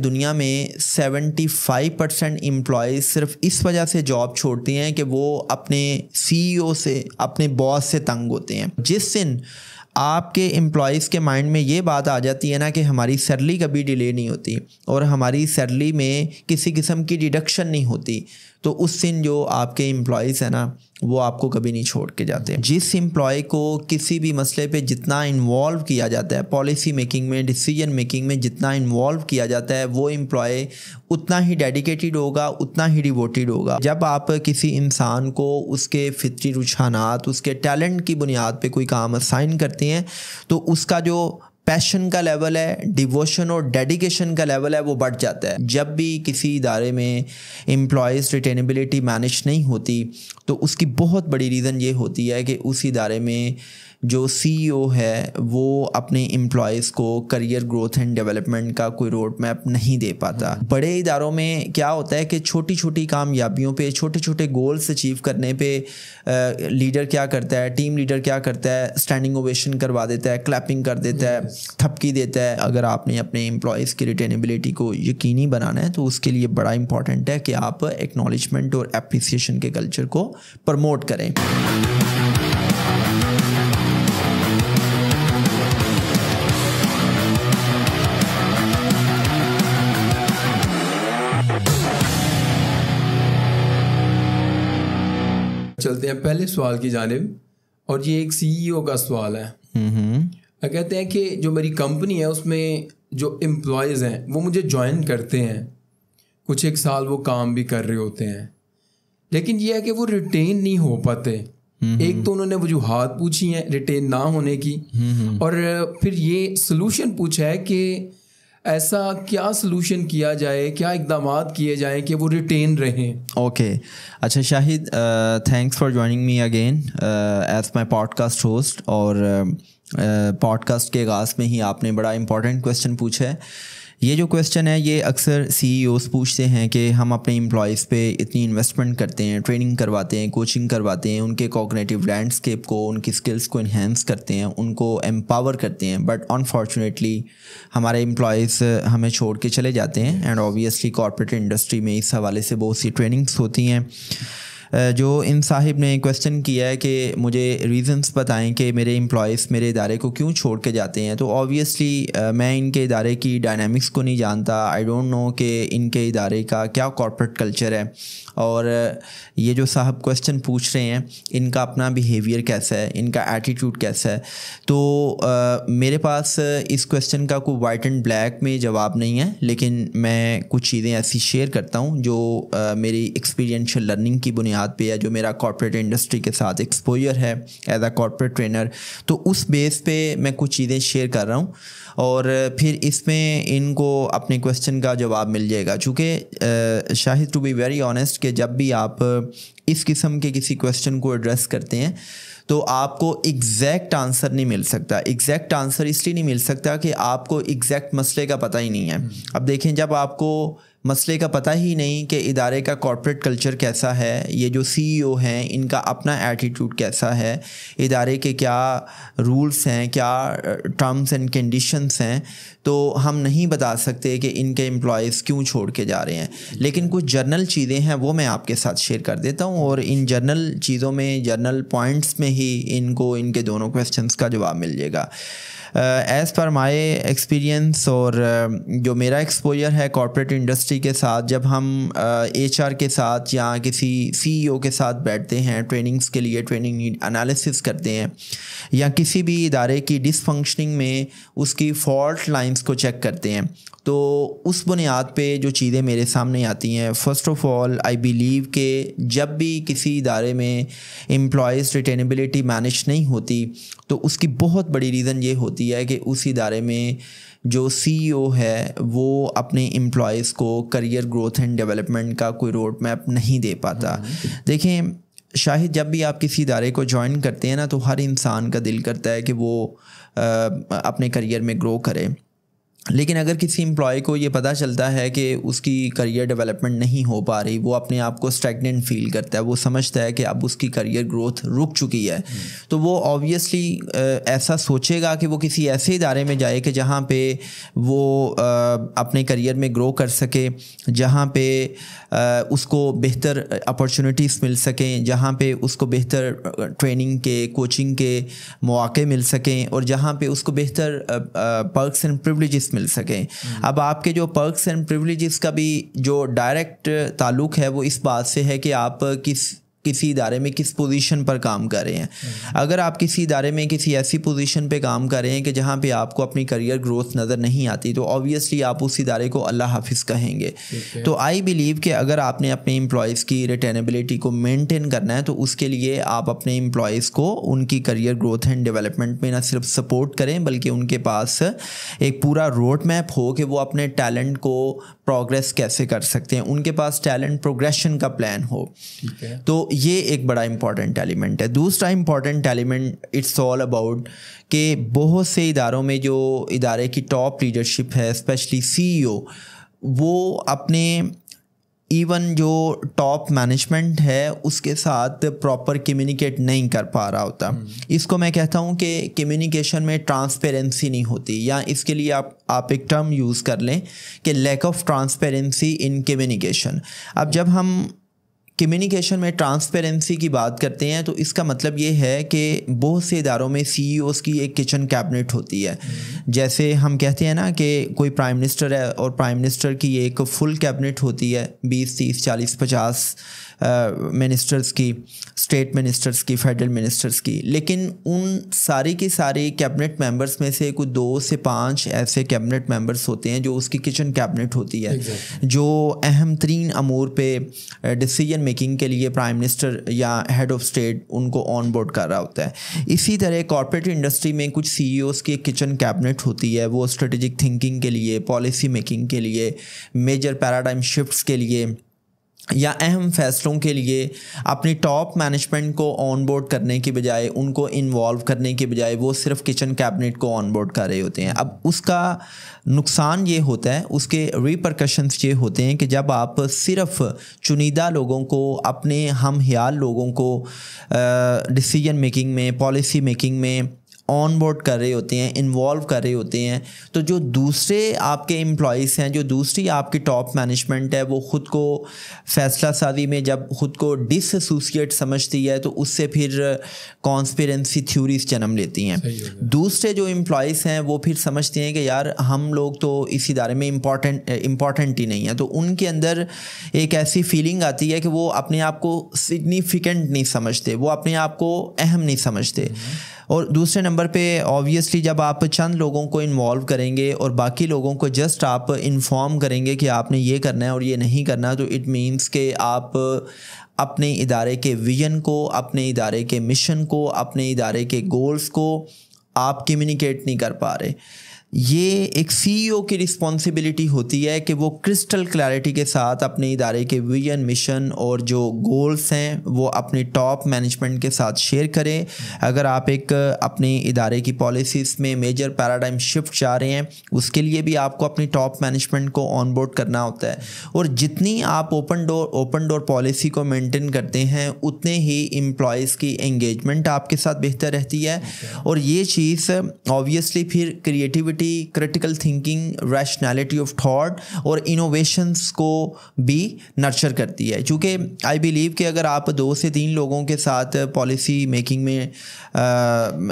दुनिया में 75% एम्प्लॉयज़ सिर्फ इस वजह से जॉब छोड़ते हैं कि वो अपने CEO से, अपने बॉस से तंग होते हैं। जिस दिन आपके एम्प्लॉयज़ के माइंड में ये बात आ जाती है ना कि हमारी सैलरी कभी डिले नहीं होती और हमारी सैलरी में किसी किस्म की डिडक्शन नहीं होती, तो उस दिन जो आपके एम्प्लॉयज़ हैं ना वो आपको कभी नहीं छोड़ के जाते। जिस एम्प्लॉय को किसी भी मसले पे जितना इन्वॉल्व किया जाता है, पॉलिसी मेकिंग में, डिसीजन मेकिंग में जितना इन्वॉल्व किया जाता है, वो एम्प्लॉय उतना ही डेडिकेटेड होगा, उतना ही डिवोटेड होगा। जब आप किसी इंसान को उसके फितरी रुझानात, उसके टैलेंट की बुनियाद पे कोई काम असाइन करते हैं तो उसका जो पैशन का लेवल है, डिवोशन और डेडिकेशन का लेवल है, वो बढ़ जाता है। जब भी किसी इदारे में एम्प्लॉयज़ रिटेनेबिलिटी मैनेज नहीं होती तो उसकी बहुत बड़ी रीज़न ये होती है कि उस इदारे में जो CEO है वो अपने एम्प्लॉयज़ को करियर ग्रोथ एंड डेवलपमेंट का कोई रोड मैप नहीं दे पाता। बड़े इदारों में क्या होता है कि छोटी छोटी कामयाबियों पे, छोटे छोटे गोल्स अचीव करने पे लीडर क्या करता है, टीम लीडर क्या करता है, स्टैंडिंग ओवेशन करवा देता है, क्लैपिंग कर देता है, थपकी देता है। अगर आपने अपने एम्प्लॉयज़ की रिटेनेबिलिटी को यकीनी बनाना है तो उसके लिए बड़ा इंपॉर्टेंट है कि आप एक्नॉलेजमेंट और एप्रिसिएशन के कल्चर को प्रमोट करें। चलते हैं पहले सवाल की जानिब, और ये एक CEO का सवाल है। कहते हैं कि जो मेरी कंपनी है उसमें जो एम्प्लॉयज़ हैं वो मुझे ज्वाइन करते हैं, कुछ एक साल वो काम भी कर रहे होते हैं, लेकिन ये है कि वो रिटेन नहीं हो पाते। एक तो उन्होंने वजूहात पूछी हैं रिटेन ना होने की, और फिर ये सलूशन पूछा है कि ऐसा क्या सलूशन किया जाए, क्या इक़दामात किए जाएं कि वो रिटेन रहें। ओके, अच्छा Shahid, thanks for joining me again as my podcast host. और पॉडकास्ट के आगाज़ में ही आपने बड़ा इंपॉर्टेंट क्वेश्चन पूछा है। ये जो क्वेश्चन है ये अक्सर CEOs पूछते हैं कि हम अपने एम्प्लॉयज़ पे इतनी इन्वेस्टमेंट करते हैं, ट्रेनिंग करवाते हैं, कोचिंग करवाते हैं, उनके कॉग्निटिव लैंडस्केप को, उनकी स्किल्स को इन्हेंस करते हैं, उनको एम्पावर करते हैं, बट अनफॉर्चुनेटली हमारे एम्प्लॉयज़ हमें छोड़ के चले जाते हैं। एंड ऑब्वियसली कॉर्पोरेट इंडस्ट्री में इस हवाले से बहुत सी ट्रेनिंग्स होती हैं। जो इन साहिब ने क्वेश्चन किया है कि मुझे रीज़न्स बताएं कि मेरे एम्प्लॉयज़ मेरे इदारे को क्यों छोड़ के जाते हैं, तो ऑब्वियसली मैं इनके इदारे की डायनामिक्स को नहीं जानता। आई डोंट नो कि इनके इदारे का क्या कॉर्पोरेट कल्चर है, और ये जो साहब क्वेश्चन पूछ रहे हैं इनका अपना बिहेवियर कैसा है, इनका एटीट्यूड कैसा है। तो मेरे पास इस क्वेश्चन का कोई वाइट एंड ब्लैक में जवाब नहीं है, लेकिन मैं कुछ चीज़ें ऐसी शेयर करता हूँ जो मेरी एक्सपीरियंशियल लर्निंग की बुनियाद पे है, जो मेरा कॉर्पोरेट इंडस्ट्री के साथ एक्सपोजर है एज अ कॉर्पोरेट ट्रेनर, तो उस बेस पे मैं कुछ चीज़ें शेयर कर रहा हूँ और फिर इसमें इनको अपने क्वेश्चन का जवाब मिल जाएगा। चूँकि Shahid, to be very honest, कि जब भी आप इस किस्म के किसी क्वेश्चन को एड्रेस करते हैं तो आपको एग्जैक्ट आंसर नहीं मिल सकता। एग्जैक्ट आंसर इसलिए नहीं मिल सकता कि आपको एग्जैक्ट मसले का पता ही नहीं है। अब देखें, जब आपको मसले का पता ही नहीं कि इदारे का कॉर्पोरेट कल्चर कैसा है, ये जो CEO हैं इनका अपना एटीट्यूड कैसा है, इदारे के क्या रूल्स हैं, क्या टर्म्स एंड कंडीशंस हैं, तो हम नहीं बता सकते कि इनके एम्प्लॉयज़ क्यों छोड़ के जा रहे हैं। लेकिन कुछ जर्नल चीज़ें हैं वो मैं आपके साथ शेयर कर देता हूँ, और इन जर्नल चीज़ों में, जर्नल पॉइंट्स में ही इनको इनके दोनों क्वेश्चंस का जवाब मिल जाएगा। एज़ पर माई एक्सपीरियंस और जो मेरा एक्सपोजर है कॉर्पोरेट इंडस्ट्री के साथ, जब हम HR के साथ या किसी CEO के साथ बैठते हैं ट्रेनिंग्स के लिए, ट्रेनिंग नीड एनालिसिस करते हैं, या किसी भी इदारे की डिसफंक्शनिंग में उसकी फॉल्ट लाइंस को चेक करते हैं, तो उस बुनियाद पे जो चीज़ें मेरे सामने आती हैं, first of all I believe कि जब भी किसी इदारे में एम्प्लॉयज़ रिटेनेबिलिटी मैनेज नहीं होती तो उसकी बहुत बड़ी रीज़न ये होती है कि उस इदारे में जो CEO है वो अपने एम्प्लॉयज़ को करियर ग्रोथ एंड डेवलपमेंट का कोई रोड मैप नहीं दे पाता। देखें शाहिद, जब भी आप किसी इदारे को ज्वाइन करते हैं ना, तो हर इंसान का दिल करता है कि वो अपने करियर में ग्रो करे, लेकिन अगर किसी एम्प्लॉय को ये पता चलता है कि उसकी करियर डेवलपमेंट नहीं हो पा रही, वो अपने आप को स्टैग्नेंट फील करता है, वो समझता है कि अब उसकी करियर ग्रोथ रुक चुकी है, तो वो ऑब्वियसली ऐसा सोचेगा कि वो किसी ऐसे इदारे में जाए कि जहाँ पे वो अपने करियर में ग्रो कर सके, जहाँ पे उसको बेहतर अपॉर्चुनिटीज़ मिल सकें, जहाँ पे उसको बेहतर ट्रेनिंग के, कोचिंग के मौके मिल सकें, और जहाँ पे उसको बेहतर पर्क्स एंड प्रिविलेजेस मिल सकें। अब आपके जो पर्क्स एंड प्रिविलेजेस का भी जो डायरेक्ट ताल्लुक़ है वो इस बात से है कि आप किसी इदारे में किस पोजीशन पर काम कर रहे हैं। अगर आप किसी इदारे में किसी ऐसी पोजीशन पे काम कर रहे हैं कि जहाँ पे आपको अपनी करियर ग्रोथ नज़र नहीं आती, तो ऑब्वियसली आप उस इदारे को अल्लाह हाफिज़ कहेंगे। तो आई बिलीव कि अगर आपने अपने एम्प्लॉयज़ की रिटेनेबिलिटी को मेंटेन करना है, तो उसके लिए आप अपने एम्प्लॉयज़ को उनकी करियर ग्रोथ एंड डेवलपमेंट में ना सिर्फ सपोर्ट करें, बल्कि उनके पास एक पूरा रोड मैप हो कि वो अपने टैलेंट को प्रोग्रेस कैसे कर सकते हैं, उनके पास टैलेंट प्रोग्रेशन का प्लान हो। तो ये एक बड़ा इंपॉर्टेंट एलिमेंट है। दूसरा important element it's all about कि बहुत से इदारों में जो इदारे की टॉप लीडरशिप है, स्पेशली CEO, वो अपने इवन जो टॉप मैनेजमेंट है उसके साथ प्रॉपर कम्युनिकेट नहीं कर पा रहा होता। इसको मैं कहता हूँ कि कम्युनिकेशन में ट्रांसपेरेंसी नहीं होती, या इसके लिए आप एक टर्म यूज़ कर लें कि lack of transparency in communication. अब जब हम कम्युनिकेशन में ट्रांसपेरेंसी की बात करते हैं तो इसका मतलब ये है कि बहुत से इदारों में CEOs की एक किचन कैबिनेट होती है। जैसे हम कहते हैं ना कि कोई प्राइम मिनिस्टर है और प्राइम मिनिस्टर की एक फुल कैबिनेट होती है, 20, 30, 40, 50 मिनिस्टर्स की, स्टेट मिनिस्टर्स की, फेडरल मिनिस्टर्स की, लेकिन उन सारी की सारी कैबिनेट मेंबर्स में से कुछ 2 से 5 ऐसे कैबिनेट मेंबर्स होते हैं जो उसकी किचन कैबिनेट होती है, जो अहम तरीन अमूर पे डिसीजन मेकिंग के लिए प्राइम मिनिस्टर या हेड ऑफ स्टेट उनको ऑन बोर्ड कर रहा होता है। इसी तरह कॉर्पोरेट इंडस्ट्री में कुछ CEOs की एक किचन कैबिनेट होती है, वो स्ट्रेटेजिक थिंकिंग के लिए, पॉलिसी मेकिंग के लिए, मेजर पैराडाइम शिफ्ट्स के लिए या अहम फैसलों के लिए अपनी टॉप मैनेजमेंट को ऑन बोर्ड करने की बजाय, उनको इन्वॉल्व करने की बजाय वो सिर्फ किचन कैबिनेट को ऑन बोर्ड कर रहे होते हैं। अब उसका नुकसान ये होता है, उसके रिपरकशंस ये होते हैं कि जब आप सिर्फ चुनिंदा लोगों को, अपने हम ख्याल लोगों को डिसीजन मेकिंग में, पॉलिसी मेकिंग में ऑन बोर्ड कर रहे होते हैं, इन्वॉल्व कर रहे होते हैं, तो जो दूसरे आपके एम्प्लॉयज़ हैं, जो दूसरी आपकी टॉप मैनेजमेंट है, वो ख़ुद को फ़ैसला साजी में जब ख़ुद को डिसएसोसिएट समझती है तो उससे फिर कॉन्स्पिरेंसी थ्योरीज जन्म लेती हैं। दूसरे जो एम्प्लॉयज़ हैं वो फिर समझते हैं कि यार हम लोग तो इस इदारे में इम्पॉर्टेंट ही नहीं है, तो उनके अंदर एक ऐसी फीलिंग आती है कि वो अपने आप को सिग्निफिकेंट नहीं समझते, वो अपने आप को अहम नहीं समझते। और दूसरे नंबर पे ऑब्वियसली जब आप चंद लोगों को इन्वॉल्व करेंगे और बाकी लोगों को जस्ट आप इन्फॉर्म करेंगे कि आपने ये करना है और ये नहीं करना, तो इट मीन्स कि आप अपने इदारे के विजन को, अपने इदारे के मिशन को, अपने इदारे के गोल्स को आप कम्युनिकेट नहीं कर पा रहे। ये एक CEO की रिस्पॉन्सिबिलिटी होती है कि वो क्रिस्टल क्लैरिटी के साथ अपने इदारे के विजन, मिशन और जो गोल्स हैं वो अपनी टॉप मैनेजमेंट के साथ शेयर करें। अगर आप एक अपने इदारे की पॉलिसीज़ में मेजर पैराडाइम शिफ्ट चाह रहे हैं, उसके लिए भी आपको अपनी टॉप मैनेजमेंट को ऑन बोर्ड करना होता है। और जितनी आप ओपन डोर पॉलिसी को मेंटेन करते हैं, उतने ही एम्प्लॉयज़ की एंगेजमेंट आपके साथ बेहतर रहती है। और ये चीज़ ऑब्वियसली फिर creativity, critical thinking, rationality of thought और इनोवेशंस को भी नर्चर करती है। क्योंकि आई बिलीव कि अगर आप 2 से 3 लोगों के साथ पॉलिसी मेकिंग में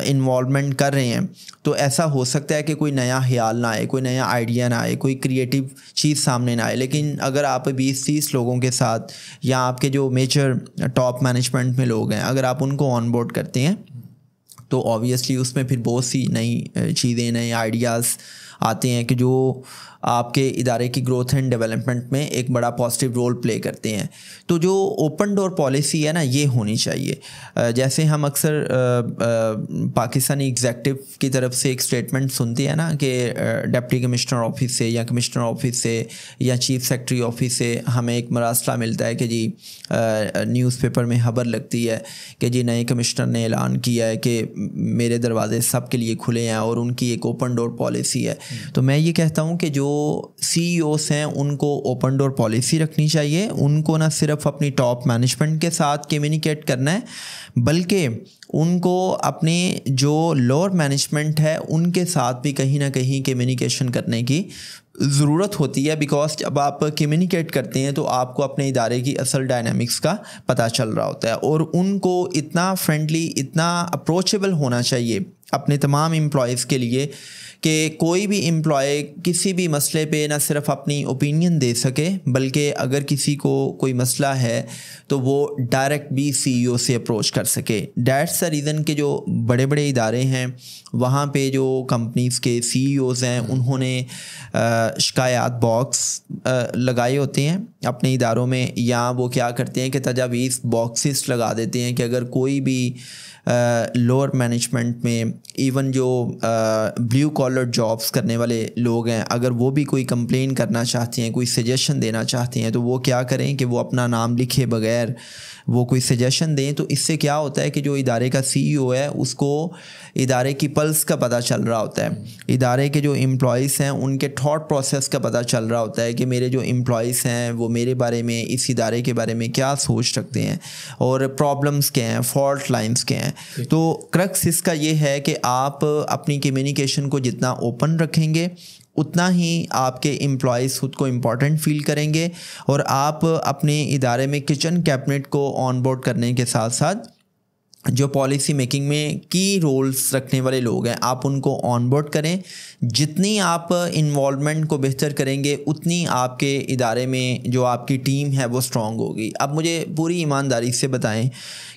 इन्वॉल्वमेंट कर रहे हैं, तो ऐसा हो सकता है कि कोई नया ख्याल ना आए, कोई नया आइडिया ना आए, कोई क्रिएटिव चीज़ सामने ना आए। लेकिन अगर आप 20-30 लोगों के साथ या आपके जो मेजर टॉप मैनेजमेंट में लोग हैं, अगर आप उनको ऑन बोर्ड करते हैं तो ऑब्वियसली उसमें फिर बहुत सी नई चीज़ें, नए आइडियाज़ आते हैं कि जो आपके इदारे की ग्रोथ एंड डेवलपमेंट में एक बड़ा पॉजिटिव रोल प्ले करते हैं। तो जो ओपन डोर पॉलिसी है ना, ये होनी चाहिए। जैसे हम अक्सर पाकिस्तानी एग्जेक्टिव की तरफ से एक स्टेटमेंट सुनते हैं ना कि डिप्टी कमिश्नर ऑफिस से या कमिश्नर ऑफिस से या चीफ सेक्रेटरी ऑफिस से हमें एक मरासला मिलता है कि जी न्यूज़पेपर में खबर लगती है कि जी नए कमिश्नर ने ऐलान किया है कि मेरे दरवाजे सब के लिए खुले हैं और उनकी एक ओपन डोर पॉलिसी है। तो मैं ये कहता हूँ कि जो CEOs हैं उनको ओपन डोर पॉलिसी रखनी चाहिए, उनको ना सिर्फ अपनी टॉप मैनेजमेंट के साथ कम्युनिकेट करना है बल्कि उनको अपने जो लोअर मैनेजमेंट है उनके साथ भी कहीं ना कहीं कम्युनिकेशन करने की ज़रूरत होती है। बिकॉज जब आप कम्युनिकेट करते हैं तो आपको अपने इदारे की असल डायनामिक्स का पता चल रहा होता है और उनको इतना फ्रेंडली, इतना अप्रोचेबल होना चाहिए अपने तमाम एम्प्लॉयज़ के लिए कि कोई भी एम्प्लॉय किसी भी मसले पे ना सिर्फ अपनी ओपिनियन दे सके बल्कि अगर किसी को कोई मसला है तो वो डायरेक्ट भी CEO से अप्रोच कर सके। दैट्स द रीज़न के जो बड़े बड़े इदारे हैं वहाँ पे जो कंपनीज़ के CEOs हैं उन्होंने शिकायत बॉक्स लगाए होते हैं अपने इदारों में, या वो क्या करते हैं कि तजावीज़ बॉक्सेस लगा देते हैं कि अगर कोई भी लोअर मैनेजमेंट में इवन जो ब्लू कॉलर जॉब्स करने वाले लोग हैं अगर वो भी कोई कंप्लेन करना चाहते हैं, कोई सजेशन देना चाहते हैं तो वो क्या करें कि वो अपना नाम लिखे बगैर वो कोई सजेशन दें। तो इससे क्या होता है कि जो इदारे का CEO है उसको इदारे की पल्स का पता चल रहा होता है, इदारे के जो एम्प्लॉयज़ हैं उनके थॉट प्रोसेस का पता चल रहा होता है कि मेरे जो एम्प्लॉयज़ हैं वो मेरे बारे में, इस इदारे के बारे में क्या सोच सकते हैं और प्रॉब्लम्स क्या हैं, फॉल्ट लाइंस क्या हैं। तो क्रक्स इसका ये है कि आप अपनी कम्युनिकेशन को जितना ओपन रखेंगे उतना ही आपके एम्प्लॉयज़ खुद को इम्पॉर्टेंट फील करेंगे और आप अपने इदारे में किचन कैबिनेट को ऑन बोर्ड करने के साथ साथ जो पॉलिसी मेकिंग में की रोल्स रखने वाले लोग हैं आप उनको ऑन बोर्ड करें। जितनी आप इन्वॉल्वमेंट को बेहतर करेंगे उतनी आपके इदारे में जो आपकी टीम है वो स्ट्रॉन्ग होगी। अब मुझे पूरी ईमानदारी से बताएं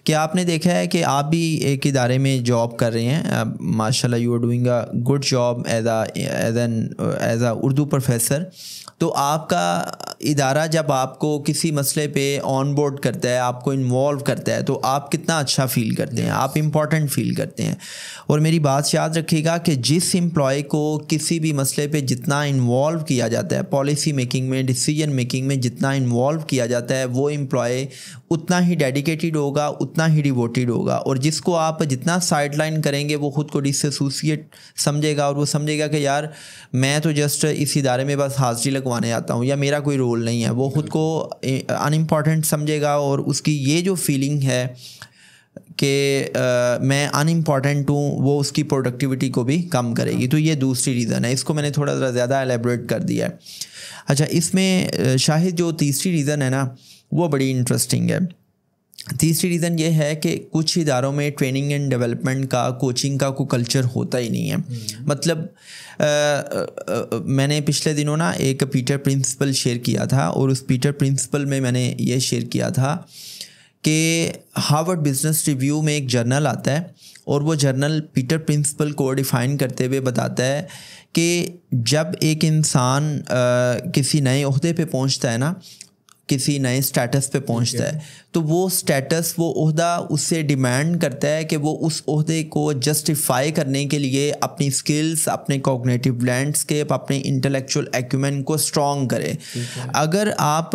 कि आपने देखा है कि आप भी एक इदारे में जॉब कर रहे हैं, माशाल्लाह you are doing a good job as a Urdu professor. तो आपका इदारा जब आपको किसी मसले पे ऑन बोर्ड करता है, आपको इन्वॉल्व करता है तो आप कितना अच्छा फील करते हैं, आप इम्पॉर्टेंट फील करते हैं। और मेरी बात याद रखिएगा कि जिस एम्प्लॉय को किसी भी मसले पे जितना इन्वॉल्व किया जाता है, पॉलिसी मेकिंग में, डिसीजन मेकिंग में जितना इन्वॉल्व किया जाता है वो एम्प्लॉय उतना ही डेडिकेटेड होगा, उतना ही डिवोटेड होगा। और जिसको आप जितना साइडलाइन करेंगे वो ख़ुद को डिसएसोसिएट समझेगा और वो समझेगा कि यार मैं तो जस्ट इस इदारे में बस हाजिरी लगवाने आता हूँ या मेरा कोई रोल नहीं है, वो ख़ुद को अनइम्पॉर्टेंट समझेगा और उसकी ये जो फीलिंग है कि मैं अनइम्पॉर्टेंट हूँ वो उसकी प्रोडक्टिविटी को भी कम करेगी। तो ये दूसरी रीज़न है, इसको मैंने थोड़ा ज़्यादा एलेबोरेट कर दिया है। अच्छा, इसमें शाहिद जो तीसरी रीज़न है ना वो बड़ी इंटरेस्टिंग है। तीसरी रीज़न ये है कि कुछ इदारों में ट्रेनिंग एंड डेवलपमेंट का, कोचिंग का कोई कल्चर होता ही नहीं है। मतलब मैंने पिछले दिनों ना एक पीटर प्रिंसिपल शेयर किया था और उस पीटर प्रिंसिपल में मैंने ये शेयर किया था कि हार्वर्ड बिजनेस रिव्यू में एक जर्नल आता है और वो जर्नल पीटर प्रिंसिपल को डिफ़ाइन करते हुए बताता है कि जब एक इंसान किसी नए ओहदे पे पहुंचता है ना, किसी नए स्टेटस पे पहुंचता है तो वो स्टेटस, वो ओहदा उससे डिमांड करता है कि वो उस ओहदे को जस्टिफाई करने के लिए अपनी स्किल्स, अपने कॉग्निटिव लैंडस्केप, अपने इंटेलेक्चुअल एक्यूमेन को स्ट्रॉन्ग करे। अगर आप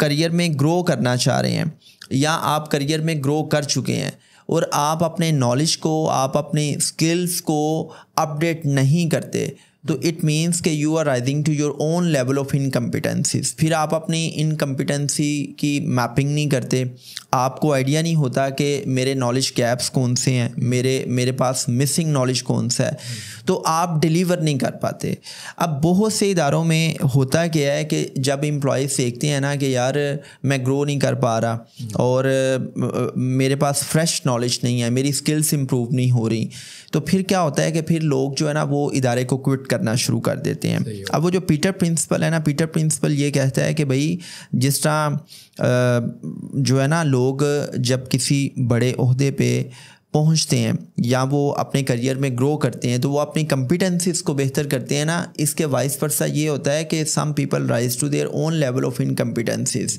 करियर में ग्रो करना चाह रहे हैं या आप करियर में ग्रो कर चुके हैं और आप अपने नॉलेज को, आप अपने स्किल्स को अपडेट नहीं करते तो इट मीन्स कि you are rising to your own level of incompetencies. फिर आप अपनी इनकम्पिटेंसी की मैपिंग नहीं करते, आपको आइडिया नहीं होता कि मेरे नॉलेज गैप्स कौन से हैं, मेरे पास मिसिंग नॉलेज कौन सा है, तो आप डिलीवर नहीं कर पाते। अब बहुत से इदारों में होता क्या है कि जब एम्प्लॉयज़ देखते हैं ना कि यार मैं ग्रो नहीं कर पा रहा और मेरे पास फ्रेश नॉलेज नहीं है, मेरी स्किल्स इंप्रूव नहीं हो रही, तो फिर क्या होता है कि फिर लोग जो है ना वो इदारे को क्विट करना शुरू कर देते हैं। अब वो जो पीटर प्रिंसिपल है ना, पीटर प्रिंसिपल ये कहता है कि भाई जिस तरह जो है ना लोग जब किसी बड़े ओहदे पे पहुंचते हैं या वो अपने करियर में ग्रो करते हैं तो वो अपनी कॉम्पिटेंसीज को बेहतर करते हैं ना, इसके वाइस वर्सा ये होता है कि some people rise to their own level of incompetencies.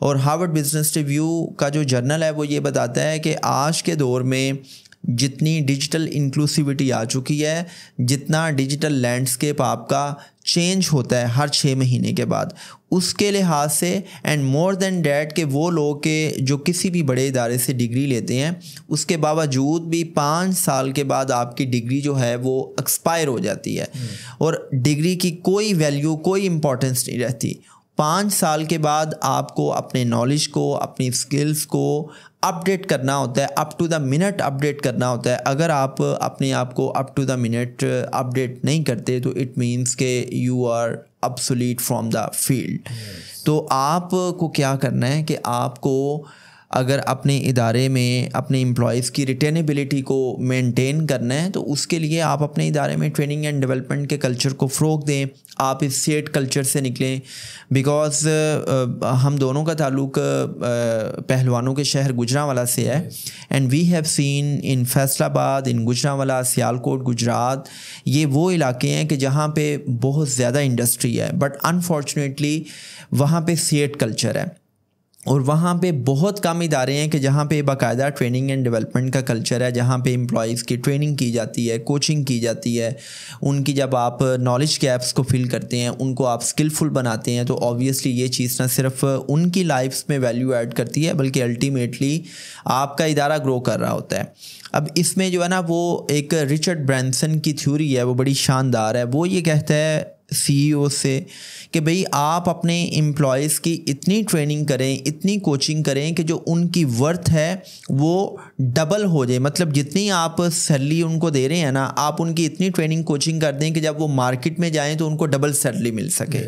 और हार्वर्ड बिजनेस रिव्यू का जो जर्नल है वो ये बताता है कि आज के दौर में जितनी डिजिटल इंक्लूसिविटी आ चुकी है, जितना डिजिटल लैंडस्केप आपका चेंज होता है हर 6 महीने के बाद, उसके लिहाज से एंड मोर देन डैट के वो लोग के जो किसी भी बड़े इदारे से डिग्री लेते हैं उसके बावजूद भी 5 साल के बाद आपकी डिग्री जो है वो एक्सपायर हो जाती है और डिग्री की कोई वैल्यू, कोई इम्पोर्टेंस नहीं रहती। 5 साल के बाद आपको अपने नॉलेज को, अपनी स्किल्स को अपडेट करना होता है, up to the minute update करना होता है। अगर आप अपने आप को up to the minute update नहीं करते तो इट मीन्स के you are obsolete from the field. तो आपको क्या करना है कि आपको अगर अपने इदारे में अपने एम्प्लॉयज़ की रिटेनेबिलिटी को मेंटेन करना है तो उसके लिए आप अपने इदारे में ट्रेनिंग एंड डेवलपमेंट के कल्चर को फ़रोग़ दें। आप इस सेट कल्चर से निकलें बिकॉज़ हम दोनों का ताल्लुक़ पहलवानों के शहर गुजरांवाला से है and we have seen in Faisalabad, in Gujranwala, Sialkot, Gujrat, ये वो इलाके हैं कि जहाँ पे बहुत ज़्यादा इंडस्ट्री है बट अनफॉर्चुनेटली वहाँ पे सेट कल्चर है और वहाँ पे बहुत कम इदारे हैं कि जहाँ पे बाकायदा ट्रेनिंग एंड डेवलपमेंट का कल्चर है, जहाँ पे एम्प्लॉयज़ की ट्रेनिंग की जाती है, कोचिंग की जाती है, उनकी जब आप नॉलेज गैप्स को फिल करते हैं, उनको आप स्किलफुल बनाते हैं तो ऑब्वियसली ये चीज़ ना सिर्फ उनकी लाइफ्स में वैल्यू ऐड करती है बल्कि अल्टीमेटली आपका इदारा ग्रो कर रहा होता है। अब इसमें जो है ना वो एक रिचर्ड ब्रांसन की थ्योरी है, वो बड़ी शानदार है। वो ये कहता है CEO से कि भाई आप अपने एम्प्लॉयज़ की इतनी ट्रेनिंग करें, इतनी कोचिंग करें कि जो उनकी वर्थ है वो डबल हो जाए। मतलब जितनी आप सैलरी उनको दे रहे हैं ना, आप उनकी इतनी ट्रेनिंग कोचिंग कर दें कि जब वो मार्केट में जाएं तो उनको डबल सैलरी मिल सके।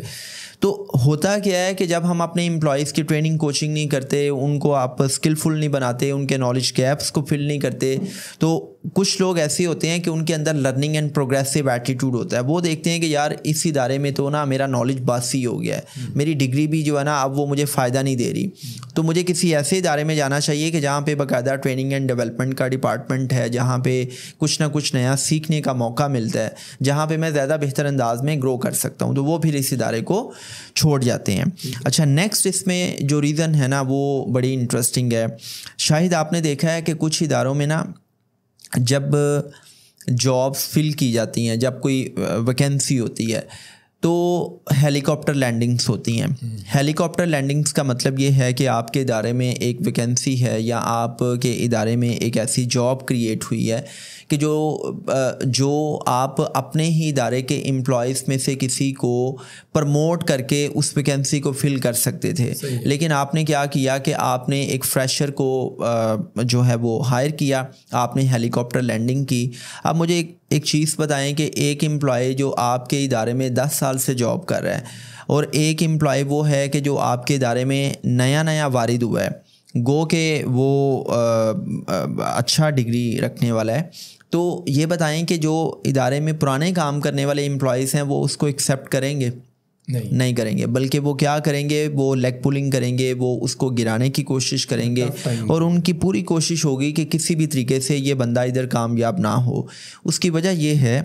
तो होता क्या है कि जब हम अपने एम्प्लॉयज़ की ट्रेनिंग कोचिंग नहीं करते, उनको आप स्किलफुल नहीं बनाते, उनके नॉलेज गैप्स को फिल नहीं करते, तो कुछ लोग ऐसे होते हैं कि उनके अंदर लर्निंग एंड प्रोग्रेसिव एटीट्यूड होता है। वो देखते हैं कि यार इस इदारे में तो ना मेरा नॉलेज बासी हो गया है, मेरी डिग्री भी जो है ना अब वो मुझे फ़ायदा नहीं दे रही, तो मुझे किसी ऐसे इदारे में जाना चाहिए कि जहाँ पे बाकायदा ट्रेनिंग एंड डेवलपमेंट का डिपार्टमेंट है, जहाँ पे कुछ ना कुछ नया सीखने का मौका मिलता है, जहाँ पे मैं ज़्यादा बेहतर अंदाज में ग्रो कर सकता हूँ। तो वो फिर इस इदारे को छोड़ जाते हैं। अच्छा, नेक्स्ट इसमें जो रीज़न है ना वो बड़ी इंटरेस्टिंग है। शायद आपने देखा है कि कुछ इदारों में ना जब जॉब्स फिल की जाती हैं, जब कोई वैकेंसी होती है तो हेलीकॉप्टर लैंडिंग्स होती हैं। हेलीकॉप्टर लैंडिंग्स का मतलब ये है कि आपके इदारे में एक वैकेंसी है या आपके इदारे में एक ऐसी जॉब क्रिएट हुई है कि जो आप अपने ही इदारे के एम्प्लॉयज़ में से किसी को प्रमोट करके उस वैकेंसी को फिल कर सकते थे, लेकिन आपने क्या किया कि आपने एक फ्रेशर को जो है वो हायर किया, आपने हेलीकॉप्टर लैंडिंग की। अब मुझे एक चीज़ बताएं कि एक एम्प्लॉय जो आपके इदारे में 10 साल से जॉब कर रहा है और एक एम्प्लॉय वो है कि जो आपके इदारे में नया वारिद हुआ है, गो के वो अच्छा डिग्री रखने वाला है, तो ये बताएं कि जो इदारे में पुराने काम करने वाले एम्प्लॉयज़ हैं वो उसको एक्सेप्ट करेंगे? नहीं करेंगे, बल्कि वो क्या करेंगे, वो लेग पुलिंग करेंगे, वो उसको गिराने की कोशिश करेंगे और उनकी पूरी कोशिश होगी कि किसी भी तरीके से ये बंदा इधर कामयाब ना हो। उसकी वजह ये है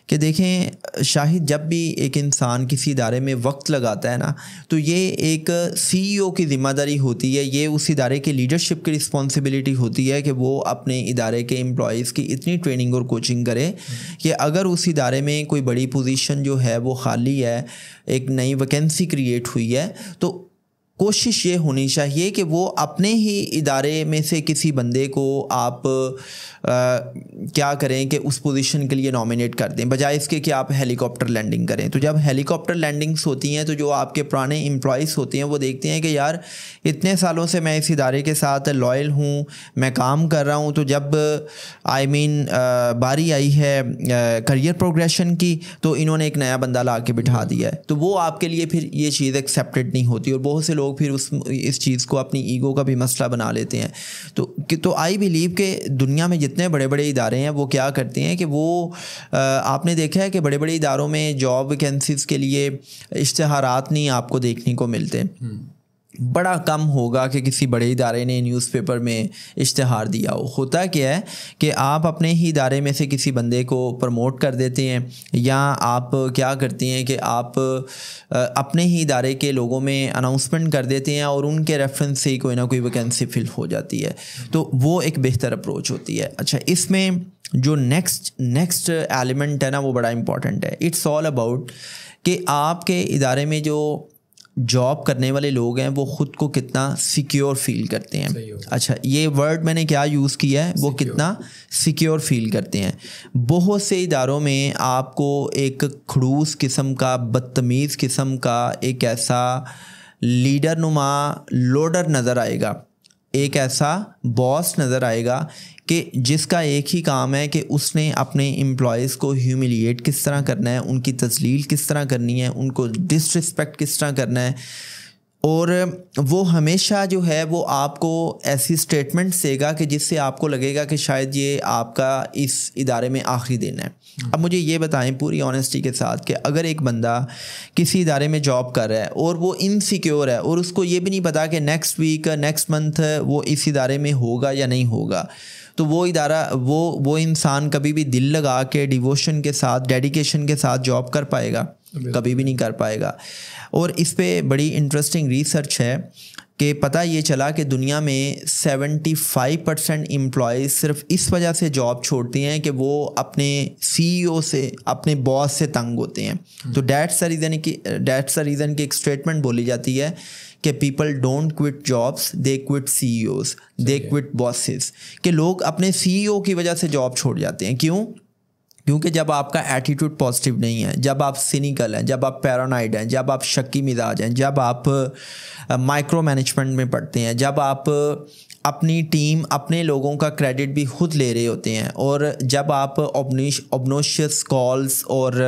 कि देखें शाहिद, जब भी एक इंसान किसी इदारे में वक्त लगाता है ना तो ये एक CEO की ज़िम्मेदारी होती है, ये उस इदारे के लीडरशिप की रिस्पॉन्सिबिलिटी होती है कि वो अपने इदारे के एम्प्लॉयज़ की इतनी ट्रेनिंग और कोचिंग करे कि अगर उस इदारे में कोई बड़ी पोजीशन जो है वो खाली है, एक नई वैकेंसी क्रिएट हुई है, तो कोशिश ये होनी चाहिए कि वो अपने ही इदारे में से किसी बंदे को आप क्या करें कि उस पोजीशन के लिए नॉमिनेट कर दें, बजाय इसके कि आप हेलीकॉप्टर लैंडिंग करें। तो जब हेलीकॉप्टर लैंडिंग्स होती हैं तो जो आपके पुराने एम्प्लॉयज़ होते हैं वो देखते हैं कि यार इतने सालों से मैं इस इदारे के साथ लॉयल हूँ, मैं काम कर रहा हूँ, तो जब बारी आई है करियर प्रोग्रेशन की तो इन्होंने एक नया बंदा ला के बिठा दिया है, तो वो आपके लिए फिर ये चीज़ एक्सेप्टेड नहीं होती और बहुत से लोग फिर इस चीज़ को अपनी ईगो का भी मसला बना लेते हैं। तो आई बिलीव कि दुनिया में जितने बड़े बड़े इदारे हैं वो क्या करते हैं कि वो आपने देखा है कि बड़े बड़े इदारों में जॉब वैकेंसीज़ के लिए इश्तिहारात नहीं आपको देखने को मिलते, बड़ा कम होगा कि किसी बड़े इदारे ने न्यूज़पेपर में इश्तिहार दिया हो। होता क्या है कि आप अपने ही इदारे में से किसी बंदे को प्रमोट कर देते हैं, या आप क्या करते हैं कि आप अपने ही इदारे के लोगों में अनाउंसमेंट कर देते हैं और उनके रेफरेंस से ही कोई ना कोई वैकेंसी फिल हो जाती है। तो वो एक बेहतर अप्रोच होती है। अच्छा, इसमें जो नेक्स्ट एलिमेंट है ना, वो बड़ा इंपॉर्टेंट है। इट्स ऑल अबाउट कि आपके इदारे में जो जॉब करने वाले लोग हैं वो ख़ुद को कितना सिक्योर फील करते हैं। अच्छा, ये वर्ड मैंने क्या यूज़ किया है, वो कितना सिक्योर फील करते हैं। बहुत से इदारों में आपको एक खड़ूस किस्म का, बदतमीज़ किस्म का एक ऐसा लीडर नुमा लोडर नज़र आएगा, एक ऐसा बॉस नज़र आएगा कि जिसका एक ही काम है कि उसने अपने एम्प्लॉयज़ को ह्यूमिलिएट किस तरह करना है, उनकी तज़लील किस तरह करनी है, उनको डिसरिस्पेक्ट किस तरह करना है। और वो हमेशा जो है वो आपको ऐसी स्टेटमेंट्स देगा कि जिससे आपको लगेगा कि शायद ये आपका इस इदारे में आखिरी दिन है। अब मुझे ये बताएं पूरी ऑनेस्टी के साथ कि अगर एक बंदा किसी इदारे में जॉब कर रहा है और वो इनसिक्योर है और उसको ये भी नहीं पता कि नेक्स्ट वीक नेक्स्ट मंथ वो इस इदारे में होगा या नहीं होगा, तो वो इदारा वो इंसान कभी भी दिल लगा के डिवोशन के साथ, डेडिकेशन के साथ जॉब कर पाएगा? कभी भी नहीं कर पाएगा। और इस पे बड़ी इंटरेस्टिंग रिसर्च है कि पता ये चला कि दुनिया में 75% एम्प्लॉयज़ सिर्फ इस वजह से जॉब छोड़ते हैं कि वो अपने CEO से, अपने बॉस से तंग होते हैं। तो दैट्स द रीज़न की एक स्टेटमेंट बोली जाती है कि people don't quit jobs, they quit CEOs, they quit bosses. कि लोग अपने CEO की वजह से जॉब छोड़ जाते हैं। क्यों? क्योंकि जब आपका एटीट्यूड पॉजिटिव नहीं है, जब आप सिनिकल हैं, जब आप पैरानाइड हैं, जब आप शक्की मिजाज हैं, जब आप माइक्रो मैनेजमेंट में पढ़ते हैं, जब आप अपनी टीम, अपने लोगों का क्रेडिट भी खुद ले रहे होते हैं, और जब आप ऑब्नोशियस कॉल्स और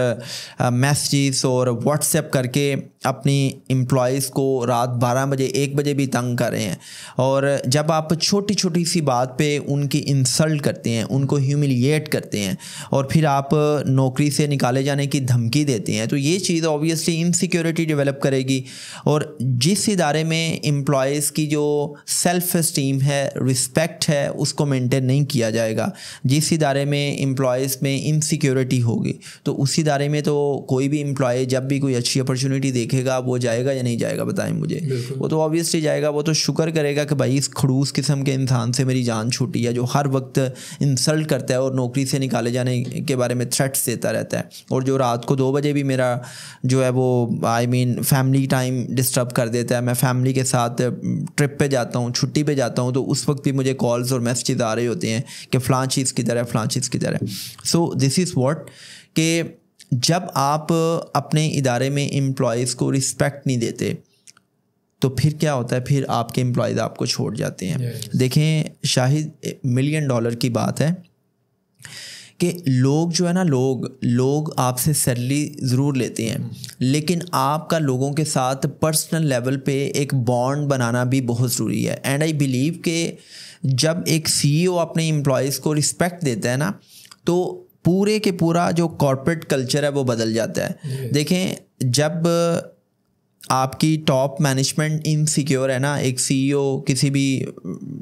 मैसेजेस और व्हाट्सएप करके अपनी एम्प्लॉयज़ को रात 12 बजे 1 बजे भी तंग कर रहे हैं, और जब आप छोटी छोटी सी बात पे उनकी इंसल्ट करते हैं, उनको ह्यूमिलिएट करते हैं, और फिर आप नौकरी से निकाले जाने की धमकी देते हैं, तो ये चीज़ ऑब्वियसली इनसिक्योरिटी डेवलप करेगी। और जिस इदारे में एम्प्लॉयज़ की जो सेल्फ इस्टीम है, रिस्पेक्ट है, उसको मेंटेन नहीं किया जाएगा, जिस इदारे में एम्प्लॉयज़ में इनसिक्योरिटी होगी, तो उस इदारे में तो कोई भी एम्प्लॉय जब भी कोई अच्छी अपॉर्चुनिटी देखेगा वो जाएगा या नहीं जाएगा? बताएं मुझे। वो तो ऑब्वियसली जाएगा। वो तो शुक्र करेगा कि भाई इस खड़ूस किस्म के इंसान से मेरी जान छूटी है, जो हर वक्त इंसल्ट करता है और नौकरी से निकाले जाने के बारे में थ्रेट्स देता रहता है, और जो रात को 2 बजे भी मेरा जो है वो फैमिली टाइम डिस्टर्ब कर देता है। मैं फैमिली के साथ ट्रिप पे जाता हूँ, छुट्टी पे जाता हूँ, तो उस वक्त भी मुझे कॉल्स और मैसेजेस आ रहे होते हैं कि फ़लाँ चीज़ किधर है, फ़लाँ चीज़ किधर है। सो दिस इज़ व्हाट कि जब आप अपने इदारे में एम्प्लॉयज़ को रिस्पेक्ट नहीं देते तो फिर क्या होता है, फिर आपके एम्प्लॉयज़ आपको छोड़ जाते हैं। देखें शाहिद, $1 मिलियन की बात है कि लोग जो है ना, लोग आपसे सैलरी ज़रूर लेते हैं, लेकिन आपका लोगों के साथ पर्सनल लेवल पे एक बॉन्ड बनाना भी बहुत ज़रूरी है। एंड आई बिलीव कि जब एक CEO अपने एम्प्लॉयज़ को रिस्पेक्ट देता है ना, तो पूरे के पूरा जो कॉर्पोरेट कल्चर है वो बदल जाता है। देखें, जब आपकी टॉप मैनेजमेंट इनसिक्योर है ना, एक CEO किसी भी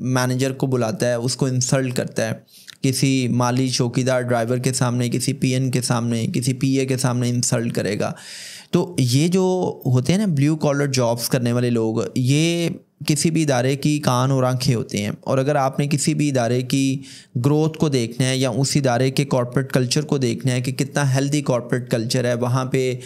मैनेजर को बुलाता है, उसको इंसल्ट करता है, किसी माली चौकीदार ड्राइवर के सामने, किसी PN के सामने, किसी PA के सामने इंसल्ट करेगा, तो ये जो होते हैं ना ब्लू कॉलर जॉब्स करने वाले लोग, ये किसी भी इदारे की कान और आँखें होते हैं। और अगर आपने किसी भी इदारे की ग्रोथ को देखना है या उस इदारे के कॉर्पोरेट कल्चर को देखना है कि कितना हेल्दी कॉर्पोरेट कल्चर है, वहाँ पे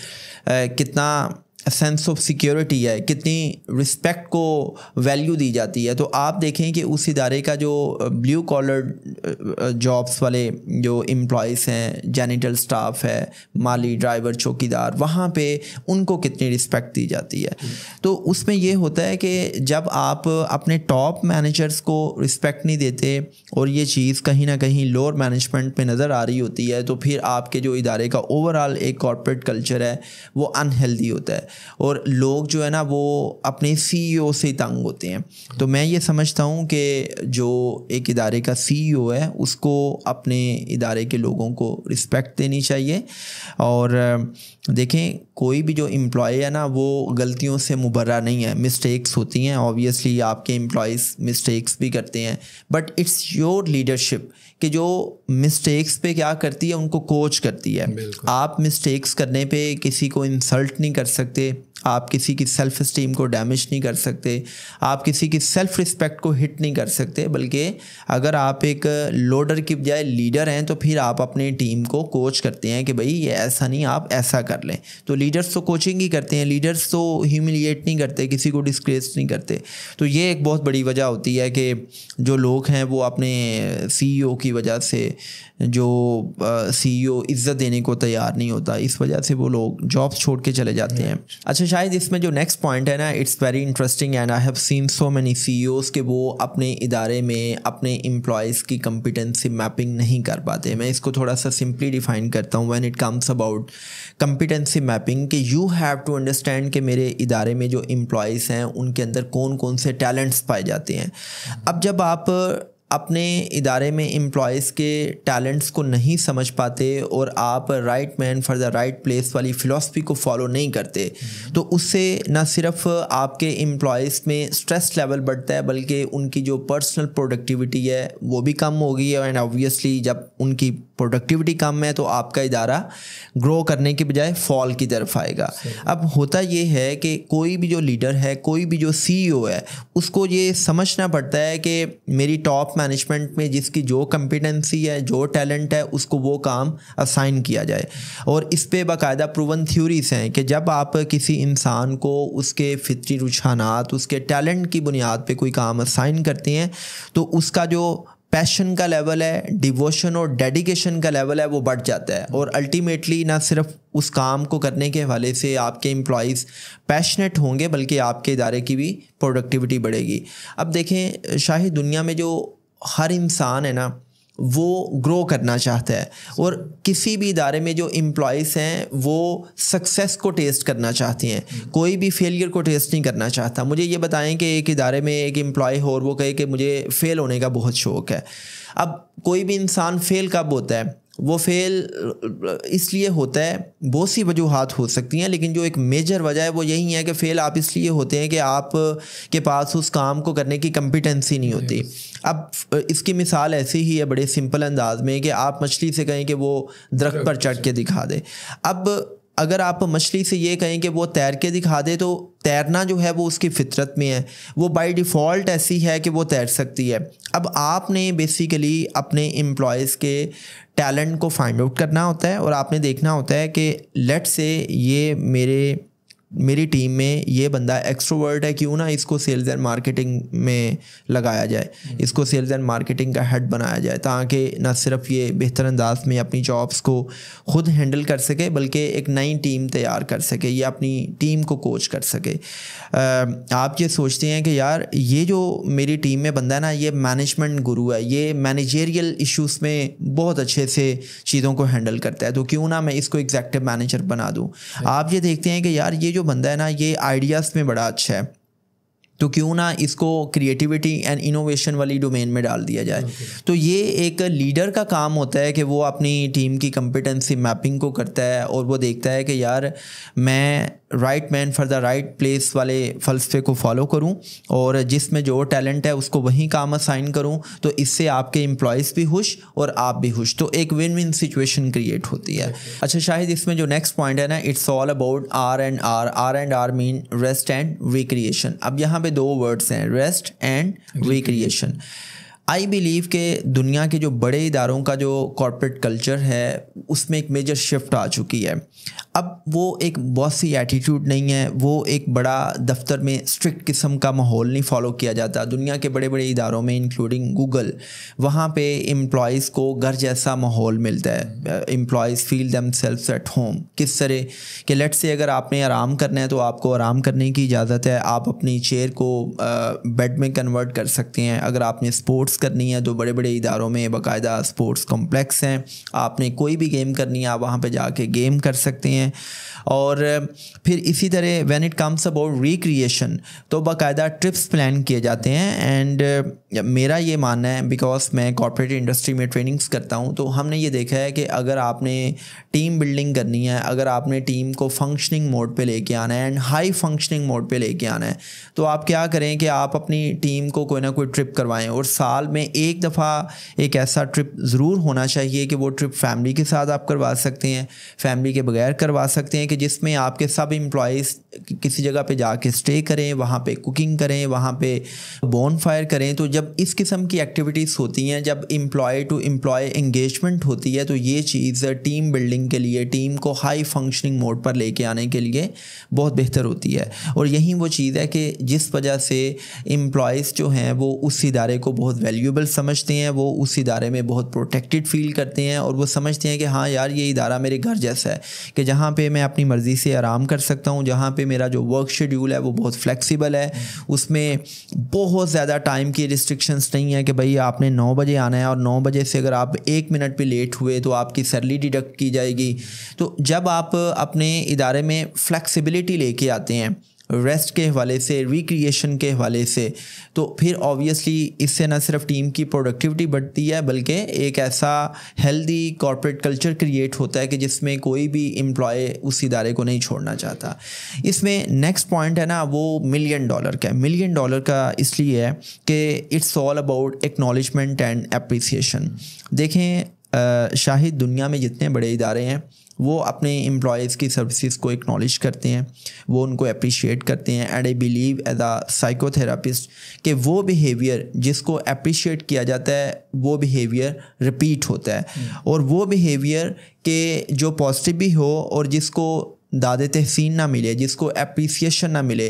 कितना सेंस ऑफ सिक्योरिटी है, कितनी रिस्पेक्ट को वैल्यू दी जाती है, तो आप देखें कि उस इदारे का जो ब्लू कॉलर जॉब्स वाले जो एम्प्लॉयज़ हैं, जैनिटल स्टाफ है, माली, ड्राइवर, चौकीदार, वहाँ पे उनको कितनी रिस्पेक्ट दी जाती है। तो उसमें ये होता है कि जब आप अपने टॉप मैनेजर्स को रिस्पेक्ट नहीं देते और ये चीज़ कहीं ना कहीं लोअर मैनेजमेंट में नज़र आ रही होती है, तो फिर आपके जो इदारे का ओवरऑल एक कॉर्पोरेट कल्चर है वो अनहेल्दी होता है। और लोग जो है ना वो अपने CEO से तंग होते हैं। तो मैं ये समझता हूँ कि जो एक इदारे का CEO है उसको अपने इदारे के लोगों को रिस्पेक्ट देनी चाहिए। और देखें, कोई भी जो एम्प्लॉय है ना वो गलतियों से मुबर्रा नहीं है, मिस्टेक्स होती हैं, ऑब्वियसली आपके एम्प्लॉयज़ मिस्टेक्स भी करते हैं, बट इट्स योर लीडरशिप कि जो मिस्टेक्स पे क्या करती है उनको कोच करती है। आप मिस्टेक्स करने पे किसी को इंसल्ट नहीं कर सकते, आप किसी की सेल्फ इस्टीम को डैमेज नहीं कर सकते, आप किसी की सेल्फ रिस्पेक्ट को हिट नहीं कर सकते, बल्कि अगर आप एक लोडर की बजाय लीडर हैं तो फिर आप अपनी टीम को कोच करते हैं कि भाई ये ऐसा नहीं, आप ऐसा कर लें। तो लीडर्स तो कोचिंग ही करते हैं, लीडर्स तो ह्यूमिलिएट नहीं करते, किसी को डिस्ग्रेस नहीं करते। तो ये एक बहुत बड़ी वजह होती है कि जो लोग हैं वो अपने CEO की वजह से, जो CEO इज़्ज़त देने को तैयार नहीं होता, इस वजह से वो लोग जॉब्स छोड़ के चले जाते हैं। अच्छा, शायद इसमें जो नेक्स्ट पॉइंट है ना, it's very interesting and I have seen so many CEOs के वो अपने इदारे में अपने एम्प्लॉयज़ की कम्पिटेंसी मैपिंग नहीं कर पाते। मैं इसको थोड़ा सा सिंपली डिफाइन करता हूँ। When it comes about competency mapping, कि यू हैव टू अंडरस्टैंड कि मेरे इदारे में जो एम्प्लॉयज़ हैं उनके अंदर कौन कौन से टैलेंट्स पाए जाते हैं। अब जब आप अपने इदारे में एम्प्लॉयज़ के टैलेंट्स को नहीं समझ पाते और आप right man for the right place वाली फ़िलॉसफी को फॉलो नहीं करते, तो उससे ना सिर्फ आपके एम्प्लॉयज़ में स्ट्रेस लेवल बढ़ता है, बल्कि उनकी जो पर्सनल प्रोडक्टिविटी है वो भी कम होगी। एंड ऑब्वियसली जब उनकी प्रोडक्टिविटी कम है तो आपका इदारा ग्रो करने के बजाय फॉल की तरफ आएगा। अब होता ये है कि कोई भी जो लीडर है, कोई भी जो CEO है, उसको ये समझना पड़ता है कि मेरी टॉप मैनेजमेंट में जिसकी जो कम्पिटेंसी है, जो टैलेंट है, उसको वो काम असाइन किया जाए। और इस पे बाकायदा प्रूवन थ्योरीज हैं कि जब आप किसी इंसान को उसके फितरी रुझानात, उसके टैलेंट की बुनियाद पे कोई काम असाइन करते हैं तो उसका जो पैशन का लेवल है, डिवोशन और डेडिकेशन का लेवल है, वो बढ़ जाता है। और अल्टीमेटली ना सिर्फ उस काम को करने के हवाले से आपके एम्प्लॉयज़ पैशनेट होंगे, बल्कि आपके इदारे की भी प्रोडक्टिविटी बढ़ेगी। अब देखें, शाही दुनिया में जो हर इंसान है ना वो ग्रो करना चाहता है, और किसी भी इदारे में जो एम्प्लॉयज़ हैं वो सक्सेस को टेस्ट करना चाहते हैं, कोई भी फेलियर को टेस्ट नहीं करना चाहता। मुझे ये बताएं कि एक इदारे में एक एम्प्लॉय हो और वो कहे कि मुझे फ़ेल होने का बहुत शौक़ है। अब कोई भी इंसान फ़ेल कब होता है? वो फेल इसलिए होता है, बहुत सी वजूहात हो सकती हैं, लेकिन जो एक मेजर वजह है वो यही है कि फ़ेल आप इसलिए होते हैं कि आप के पास उस काम को करने की कम्पिटेंसी नहीं होती। अब इसकी मिसाल ऐसी ही है बड़े सिंपल अंदाज में कि आप मछली से कहें कि वो दरख्त पर चढ़ के दिखा दे। अब अगर आप मछली से ये कहें कि वो तैर के दिखा दे, तो तैरना जो है वो उसकी फितरत में है, वो बाय डिफ़ॉल्ट ऐसी है कि वो तैर सकती है। अब आपने बेसिकली अपने एम्प्लॉयज़ के टैलेंट को फाइंड आउट करना होता है और आपने देखना होता है कि लेट्स से ये मेरी टीम में ये बंदा एक्सट्रोवर्ट है, क्यों ना इसको सेल्स एंड मार्केटिंग में लगाया जाए, इसको सेल्स एंड मार्केटिंग का हेड बनाया जाए, ताकि ना सिर्फ ये बेहतर अंदाज में अपनी जॉब्स को ख़ुद हैंडल कर सके, बल्कि एक नई टीम तैयार कर सके, ये अपनी टीम को कोच कर सके। आप ये सोचते हैं कि यार ये जो मेरी टीम में बंदा है ना, ये मैनेजमेंट गुरु है, ये मैनेजरियल इश्यूज़ में बहुत अच्छे से चीज़ों को हैंडल करता है, तो क्यों ना मैं इसको एग्जीक्यूटिव मैनेजर बना दूँ। आप ये देखते हैं कि यार ये जो बंदा है ना, ये आइडियाज़ में बड़ा अच्छा है, तो क्यों ना इसको क्रिएटिविटी एंड इनोवेशन वाली डोमेन में डाल दिया जाए। तो ये एक लीडर का काम होता है कि वो अपनी टीम की कम्पिटेंसी मैपिंग को करता है और वो देखता है कि यार मैं right man for the right place वाले फ़लसफ़े को फॉलो करूं और जिसमें जो टैलेंट है उसको वहीं काम असाइन करूं, तो इससे आपके एम्प्लॉयज़ भी खुश और आप भी खुश, तो एक विन विन सिचुएशन क्रिएट होती है। अच्छा शाहिद, इसमें जो नेक्स्ट पॉइंट है ना, it's all about R&R mean rest and recreation. अब यहाँ पे दो वर्ड्स हैं, rest and recreation. I believe के दुनिया के जो बड़े इदारों का जो कॉर्पोरेट कल्चर है उसमें एक मेजर शिफ्ट आ चुकी है। अब वो एक बॉसी एटीट्यूड नहीं है, वो एक बड़ा दफ्तर में स्ट्रिक्ट किस्म का माहौल नहीं फॉलो किया जाता। दुनिया के बड़े बड़े इदारों में इंक्लूडिंग गूगल, वहाँ पे एम्प्लॉयज़ को घर जैसा माहौल मिलता है, employees feel themselves at home. किस तरह कि लेट्स से अगर आपने आराम करना है तो आपको आराम करने की इजाज़त है, आप अपनी चेयर को बेड में कन्वर्ट कर सकते हैं। अगर आपने स्पोर्ट्स करनी है तो बड़े बड़े इदारों में बाकायदा स्पोर्ट्स कॉम्प्लेक्स हैं, आपने कोई भी गेम करनी है आप वहाँ पे जाके गेम कर सकते हैं। हैं। और फिर इसी तरह when it comes about recreation तो बाकायदा ट्रिप्स प्लान किए जाते हैं। एंड मेरा ये मानना है, बिकॉज मैं कॉर्पोरेट इंडस्ट्री में ट्रेनिंग्स करता हूँ, तो हमने ये देखा है कि अगर आपने टीम बिल्डिंग करनी है, अगर आपने टीम को फंक्शनिंग मोड पे लेके आना है एंड हाई फंक्शनिंग मोड पे लेके आना है, तो आप क्या करें कि आप अपनी टीम को कोई ना कोई ट्रिप करवाएं। और साल में एक दफ़ा एक ऐसा ट्रिप ज़रूर होना चाहिए कि वो ट्रिप फैमिली के साथ आप करवा सकते हैं, फैमिली के बगैर करवा सकते हैं, कि जिसमें आपके सब एम्प्लॉयज़ किसी जगह पे जाके स्टे करें, वहाँ पे कुकिंग करें, वहाँ पे बोन फायर करें। तो जब इस किस्म की एक्टिविटीज़ होती हैं, जब एम्प्लॉय टू एम्प्लॉय एंगेजमेंट होती है, तो ये चीज़ टीम बिल्डिंग के लिए, टीम को हाई फंक्शनिंग मोड पर लेके आने के लिए बहुत बेहतर होती है। और यही वो चीज़ है कि जिस वजह से एम्प्लॉयज़ जो हैं वो उस इदारे को बहुत वैल्यूएबल समझते हैं, वो उस इदारे में बहुत प्रोटेक्टेड फील करते हैं, और वो समझते हैं कि हाँ यार, ये इदारा मेरे घर जैसा है, कि जहाँ पे मैं अपनी मर्ज़ी से आराम कर सकता हूँ, जहाँ पे मेरा जो वर्क शेड्यूल है वो बहुत फ्लेक्सिबल है, उसमें बहुत ज़्यादा टाइम की रिस्ट्रिक्शंस नहीं है कि भाई आपने 9 बजे आना है और 9 बजे से अगर आप 1 मिनट पे लेट हुए तो आपकी सैलरी डिडक्ट की जाएगी। तो जब आप अपने इदारे में फ्लेक्सिबिलिटी लेके आते हैं रेस्ट के हवाले से, रिक्रिएशन के हवाले से, तो फिर ऑब्वियसली इससे न सिर्फ टीम की प्रोडक्टिविटी बढ़ती है, बल्कि एक ऐसा हेल्दी कॉर्पोरेट कल्चर क्रिएट होता है कि जिसमें कोई भी एम्प्लॉय उस इदारे को नहीं छोड़ना चाहता। इसमें नेक्स्ट पॉइंट है ना, वो $1 मिलियन का। $1 मिलियन का इसलिए है कि it's all about acknowledgement and appreciation. देखें शाहिद, दुनिया में जितने बड़े इदारे हैं वो अपने एम्प्लॉयज़ की सर्विसेज को एक्नॉलेज करते हैं, वो उनको अप्रिशिएट करते हैं। And I believe as a psychotherapist कि वो बिहेवियर जिसको अप्रिशिएट किया जाता है वो बिहेवियर रिपीट होता है, और वो बिहेवियर के जो पॉजिटिव भी हो और जिसको दादे तहसीन ना मिले, जिसको एप्रिसिएशन ना मिले,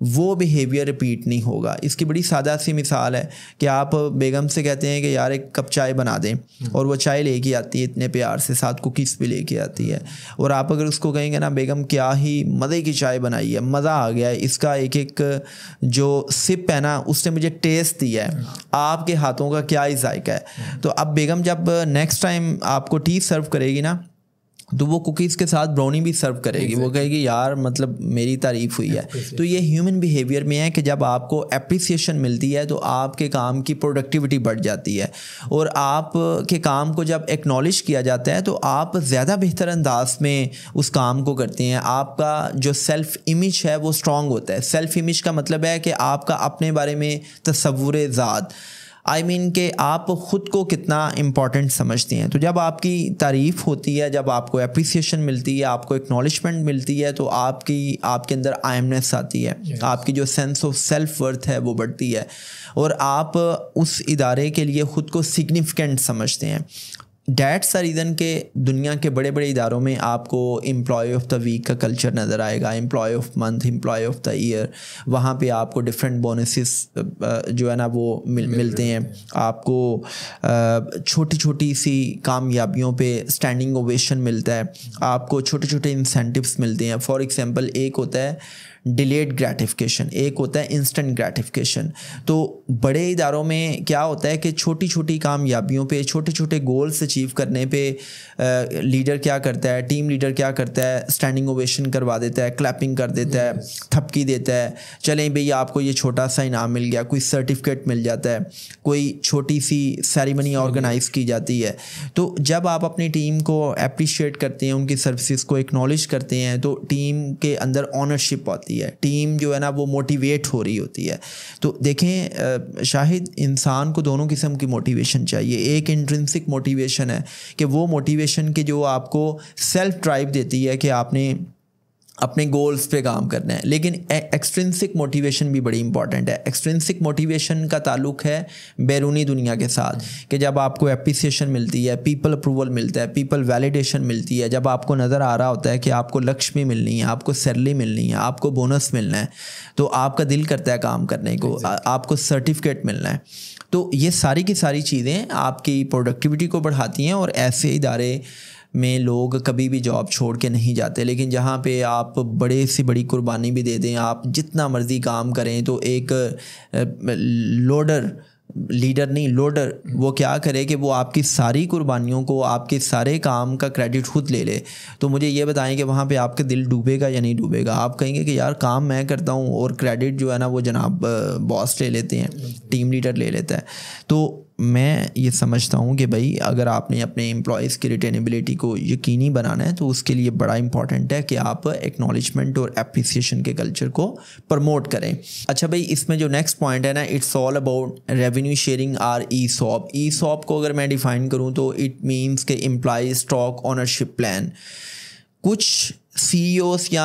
वो बिहेवियर रिपीट नहीं होगा। इसकी बड़ी सादा सी मिसाल है कि आप बेगम से कहते हैं कि यार एक कप चाय बना दें, और वो चाय लेके आती है इतने प्यार से, साथ कुकीज़ भी लेके आती है, और आप अगर उसको कहेंगे ना बेगम क्या ही मज़े की चाय बनाई है, मज़ा आ गया है, इसका एक एक जो सिप है ना उसने मुझे टेस्ट दिया है, आपके हाथों का क्या ही जायका है। तो अब बेगम जब नेक्स्ट टाइम आपको टी सर्व करेगी ना, तो वो कुकीज़ के साथ ब्राउनी भी सर्व करेगी। वो कहेगी यार मतलब मेरी तारीफ़ हुई है। तो ये ह्यूमन बिहेवियर में है कि जब आपको एप्रिसिएशन मिलती है तो आपके काम की प्रोडक्टिविटी बढ़ जाती है, और आप के काम को जब एक्नॉलेज किया जाता है तो आप ज़्यादा बेहतर अंदाज में उस काम को करते हैं। आपका जो सेल्फ़ इमेज है वो स्ट्रॉन्ग होता है। सेल्फ़ इमेज का मतलब है कि आपका अपने बारे में तसव्वुर ज़ात, आई मीन कि आप ख़ुद को कितना इम्पॉर्टेंट समझते हैं। तो जब आपकी तारीफ़ होती है, जब आपको एप्रिसिएशन मिलती है, आपको एक्नॉलेजमेंट मिलती है, तो आपके अंदर आयमनेस आती है, आपकी जो सेंस ऑफ सेल्फ वर्थ है वो बढ़ती है, और आप उस इदारे के लिए ख़ुद को सिग्निफिकेंट समझते हैं। डैट्स द रीज़न के दुनिया के बड़े बड़े इदारों में आपको एम्प्लॉय ऑफ द वीक का कल्चर नज़र आएगा, employee of month, employee of the year. वहाँ पे आपको डिफरेंट बोनसेस जो है ना वो मिलते हैं। आपको छोटी छोटी सी कामयाबियों पे स्टैंडिंग ओवेशन मिलता है, आपको छोटे छोटे इंसेंटिव्स मिलते हैं। फॉर एग्जांपल एक होता है डिलेड ग्रैटिफिकेशन, एक होता है इंस्टेंट ग्रैटिफिकेशन। तो बड़े इदारों में क्या होता है कि छोटी छोटी कामयाबियों पे, छोटे छोटे गोल्स अचीव करने पे लीडर क्या करता है, टीम लीडर क्या करता है, स्टैंडिंग ओवेशन करवा देता है, क्लैपिंग कर देता है, थपकी देता है, चलें भई आपको ये छोटा सा इनाम मिल गया, कोई सर्टिफिकेट मिल जाता है, कोई छोटी सी सेरेमनी ऑर्गेनाइज की जाती है। तो जब आप अपनी टीम को अप्रिशिएट करते हैं, उनकी सर्विसेज को एक्नॉलेज करते हैं, तो टीम के अंदर ऑनरशिप आती है, टीम जो है ना वो मोटिवेट हो रही होती है। तो देखें शाहिद, इंसान को दोनों किस्म की मोटिवेशन चाहिए। एक इंट्रिंसिक मोटिवेशन है कि वो मोटिवेशन के जो आपको सेल्फ ड्राइव देती है कि आपने अपने गोल्स पे काम करना है, लेकिन एक्सट्रिंसिक मोटिवेशन भी बड़ी इंपॉर्टेंट है। एक्सट्रिंसिक मोटिवेशन का ताल्लुक है बैरूनी दुनिया के साथ, कि जब आपको एप्रिसिएशन मिलती है, पीपल अप्रूवल मिलता है, पीपल वैलिडेशन मिलती है, जब आपको नज़र आ रहा होता है कि आपको लक्ष्मी मिलनी है, आपको सैलरी मिलनी है, आपको बोनस मिलना है, तो आपका दिल करता है काम करने को, आपको सर्टिफिकेट मिलना है। तो ये सारी की सारी चीज़ें आपकी प्रोडक्टिविटी को बढ़ाती हैं, और ऐसे इदारे में लोग कभी भी जॉब छोड़ के नहीं जाते। लेकिन जहाँ पे आप बड़े से बड़ी कुर्बानी भी दे दें, आप जितना मर्ज़ी काम करें, तो एक लोडर लीडर नहीं लोडर, वो क्या करे कि वो आपकी सारी कुर्बानियों को, आपके सारे काम का क्रेडिट खुद ले ले, तो मुझे ये बताएं कि वहाँ पे आपका दिल डूबेगा या नहीं डूबेगा? आप कहेंगे कि यार काम मैं करता हूँ और क्रेडिट जो है ना वो जनाब बॉस ले लेते हैं, टीम लीडर ले लेता है। तो मैं ये समझता हूँ कि भाई अगर आपने अपने एम्प्लॉयज़ की रिटेनेबिलिटी को यकीनी बनाना है तो उसके लिए बड़ा इंपॉर्टेंट है कि आप एक्नॉलेजमेंट और एप्रिसिएशन के कल्चर को प्रमोट करें। अच्छा भाई, इसमें जो नेक्स्ट पॉइंट है ना, it's all about revenue sharing or ESOP. ESOP को अगर मैं डिफ़ाइन करूँ तो इट मीन्स के एम्प्लॉय स्टॉक ओनरशिप प्लान। कुछ CEOs या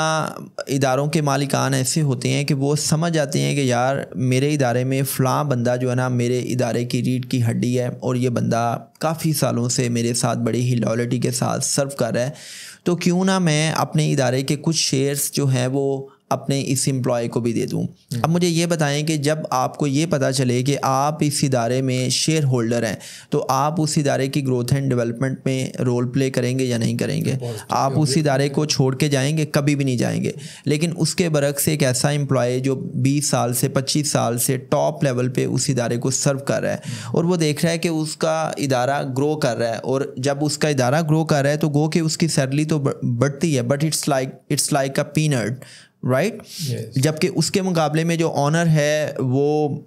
इदारों के मालिकान ऐसे होते हैं कि वो समझ जाते हैं कि यार मेरे इदारे में फ़लाँ बंदा जो है ना मेरे इदारे की रीढ़ की हड्डी है और ये बंदा काफ़ी सालों से मेरे साथ बड़ी ही लॉयल्टी के साथ सर्व कर रहा है, तो क्यों ना मैं अपने इदारे के कुछ शेयर्स जो हैं वो अपने इस एम्प्लॉय को भी दे दूं। अब मुझे ये बताएं कि जब आपको ये पता चले कि आप इस इदारे में शेयर होल्डर हैं तो आप उस इदारे की ग्रोथ एंड डेवलपमेंट में रोल प्ले करेंगे या नहीं करेंगे? आप उस इदारे को छोड़ के जाएंगे? कभी भी नहीं जाएंगे। लेकिन उसके बरक्स एक ऐसा एम्प्लॉय जो 20 साल से 25 साल से टॉप लेवल पे उस इदारे को सर्व कर रहा है और वो देख रहा है कि उसका इदारा ग्रो कर रहा है, और जब उसका इदारा ग्रो कर रहा है तो गो के उसकी सैलरी तो बढ़ती है, but it's like a peanut, right? जबकि उसके मुकाबले में जो ऑनर है वो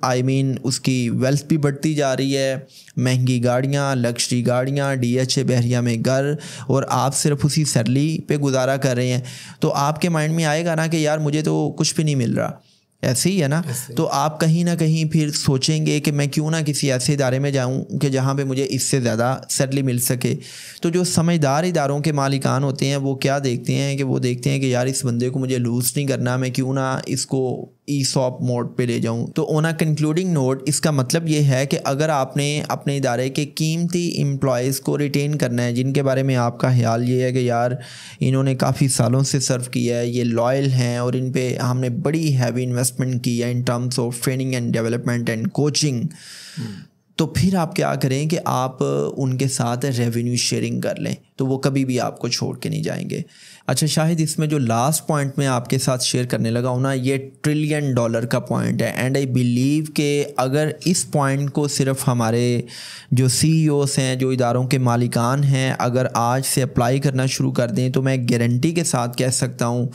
उसकी वेल्थ भी बढ़ती जा रही है, महंगी गाड़ियाँ, लग्जरी गाड़ियाँ, DHA बहरिया में घर, और आप सिर्फ उसी सैलरी पे गुजारा कर रहे हैं। तो आपके माइंड में आएगा ना कि यार मुझे तो कुछ भी नहीं मिल रहा, ऐसे ही है ना? तो आप कहीं ना कहीं फिर सोचेंगे कि मैं क्यों ना किसी ऐसे इदारे में जाऊं कि जहां पे मुझे इससे ज़्यादा सैलरी मिल सके। तो जो समझदार इदारों के मालिकान होते हैं वो क्या देखते हैं कि वो देखते हैं कि यार इस बंदे को मुझे लूज़ नहीं करना, मैं क्यों ना इसको ईसॉप मोड पे ले जाऊं। तो ऑन अ कंक्लूडिंग नोट, इसका मतलब ये है कि अगर आपने अपने इदारे के कीमती एम्प्लॉयज़ को रिटेन करना है, जिनके बारे में आपका ख्याल ये है कि यार इन्होंने काफ़ी सालों से सर्व किया है, ये लॉयल हैं और इन पे हमने बड़ी हैवी इन्वेस्टमेंट की है in terms of training and development and coaching, तो फिर आप क्या करें कि आप उनके साथ रेवेन्यू शेयरिंग कर लें, तो वो कभी भी आपको छोड़ के नहीं जाएंगे। अच्छा शाहिद, इसमें जो लास्ट पॉइंट मैं आपके साथ शेयर करने लगा हूँ ना, ये $1 ट्रिलियन का पॉइंट है। एंड आई बिलीव कि अगर इस पॉइंट को सिर्फ हमारे जो CEOs हैं, जो इदारों के मालिकान हैं, अगर आज से अप्लाई करना शुरू कर दें तो मैं गारंटी के साथ कह सकता हूँ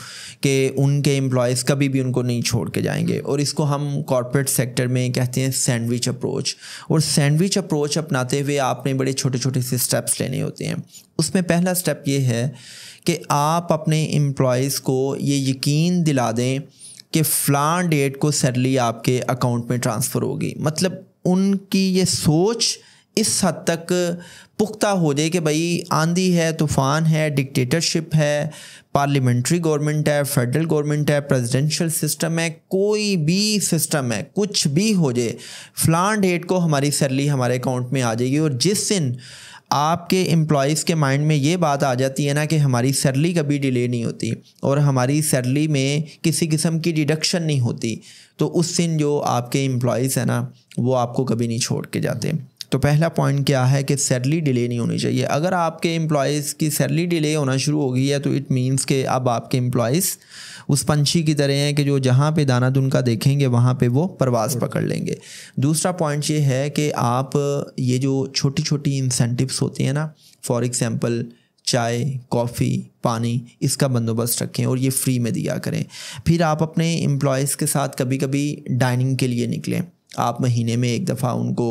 कि उनके एम्प्लॉयज़ कभी भी उनको नहीं छोड़ के जाएंगे। और इसको हम कॉर्पोरेट सेक्टर में कहते हैं सैंडविच अप्रोच। और सैंडविच अप्रोच अपनाते हुए आपने बड़े छोटे छोटे से स्टेप्स लेने होते हैं। उसमें पहला स्टेप ये है कि आप अपने एम्प्लॉयज़ को ये यकीन दिला दें कि फ़लाँ डेट को सैलरी आपके अकाउंट में ट्रांसफ़र होगी। मतलब उनकी ये सोच इस हद तक पुख्ता हो जाए कि भाई आंधी है, तूफ़ान है, डिक्टेटरशिप है, पार्लियामेंट्री गवर्नमेंट है, फेडरल गवर्नमेंट है, प्रेसिडेंशियल सिस्टम है, कोई भी सिस्टम है, कुछ भी हो जाए, फ़लाँ डेट को हमारी सैलरी हमारे अकाउंट में आ जाएगी। और जिस दिन आपके एम्प्लॉयज़ के माइंड में ये बात आ जाती है ना कि हमारी सैलरी कभी डिले नहीं होती और हमारी सैलरी में किसी किस्म की डिडक्शन नहीं होती, तो उस दिन जो आपके एम्प्लॉयज़ हैं ना वो आपको कभी नहीं छोड़ के जाते। तो पहला पॉइंट क्या है कि सैलरी डिले नहीं होनी चाहिए। अगर आपके एम्प्लॉयज़ की सैलरी डिले होना शुरू हो गई है तो इट मीन्स कि अब आपके एम्प्लॉयज़ उस पंछी की तरह हैं कि जो जहाँ पे दाना दुनका देखेंगे वहाँ पे वो परवाज़ पकड़ लेंगे। दूसरा पॉइंट ये है कि आप ये जो छोटी छोटी इंसेंटिव्स होती हैं ना, फॉर एग्ज़ाम्पल चाय, कॉफ़ी, पानी, इसका बंदोबस्त रखें और ये फ्री में दिया करें। फिर आप अपने एम्प्लॉयज़ के साथ कभी कभी डाइनिंग के लिए निकलें। आप महीने में एक दफ़ा उनको